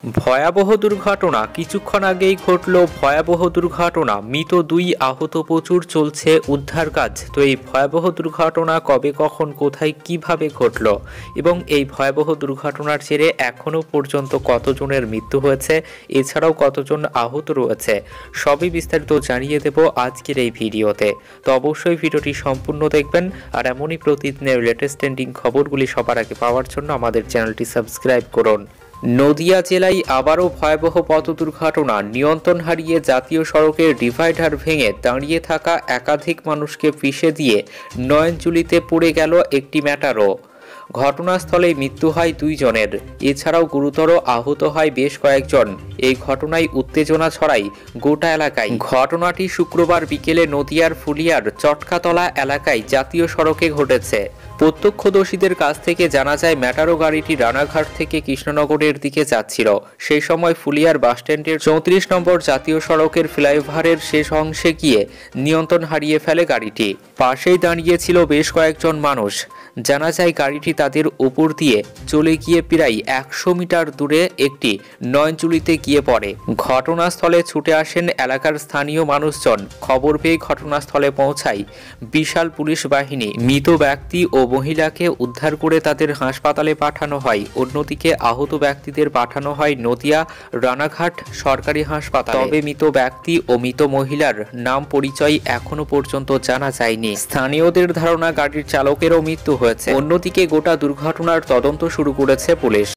ভয়াবহ দুর্ঘটনা কিছুক্ষণ আগেই ঘটল। ভয়াবহ দুর্ঘটনা, মৃত 2, আহত প্রচুর, চলছে উদ্ধার কাজ। তো এই ভয়াবহ দুর্ঘটনা কবে, কখন, কোথায়, কিভাবে ঘটল এবং এই ভয়াবহ দুর্ঘটনার জেরে এখনও পর্যন্ত কতজনের মৃত্যু হয়েছে, এছাড়াও কতজন আহত রয়েছে, সবই বিস্তারিত জানিয়ে দেব আজকের এই ভিডিওতে। তো অবশ্যই ভিডিওটি সম্পূর্ণ দেখবেন আর এমনই প্রতিদিনের লেটেস্ট ট্রেন্ডিং খবরগুলি সবার আগে পাওয়ার জন্য আমাদের চ্যানেলটি সাবস্ক্রাইব করুন। নদিয়া জেলায় আবারও ভয়াবহ পথ দুর্ঘটনা। নিয়ন্ত্রণ হারিয়ে জাতীয় সড়কের ডিভাইডার ভেঙে দাঁড়িয়ে থাকা একাধিক মানুষকে পিষে দিয়ে নয়নজুলিতে পড়ে গেল একটি ম্যাটারো। ঘটনাস্থলে মৃত্যু হয় 2 জনের, এছাড়াও গুরুতর আহত হয় বেশ কয়েকজন। এই ঘটনায় উত্তেজনা ছড়ায় গোটা এলাকায়। ঘটনাটি শুক্রবার বিকেলে নদিয়ার ফুলিয়ার চটকাতলা এলাকায় জাতীয় সড়কে ঘটেছে। প্রত্যক্ষদর্শীদের কাছ থেকে জানা যায়, ম্যাটারো গাড়িটি রানাঘাট থেকে কৃষ্ণনগরের দিকে যাচ্ছিল। সেই সময় ফুলিয়ার বাসস্ট্যান্ডের 34 নম্বর জাতীয় সড়কের ফ্লাইওভারের শেষ অংশে গিয়ে নিয়ন্ত্রণ হারিয়ে ফেলে গাড়িটি। পাশেই দাঁড়িয়েছিল বেশ কয়েকজন মানুষ। জানা যায়, গাড়িটি তাদের উপর দিয়ে চলে গিয়ে প্রায় 100 মিটার দূরে একটি নয়নজুলিতে গিয়ে পড়ে। ঘটনাস্থলে ছুটে আসেন এলাকার স্থানীয় মানুষজন। খবর পেয়ে ঘটনাস্থলে পৌঁছায় বিশাল পুলিশ বাহিনী। মৃত ব্যক্তি ও মহিলাকে উদ্ধার করে তাদের হাসপাতালে পাঠানো হয়। অন্যদিকে আহত ব্যক্তিদের পাঠানো হয় নদিয়া রানাঘাট সরকারি হাসপাতালে। তবে মৃত ব্যক্তি ও মৃত মহিলার নাম পরিচয় এখনো পর্যন্ত জানা যায়নি। স্থানীয়দের ধারণা গাড়ির চালকেরও মৃত্যু হয়েছে। অন্যদিকে গোটা দুর্ঘটনার তদন্ত শুরু করেছে পুলিশ।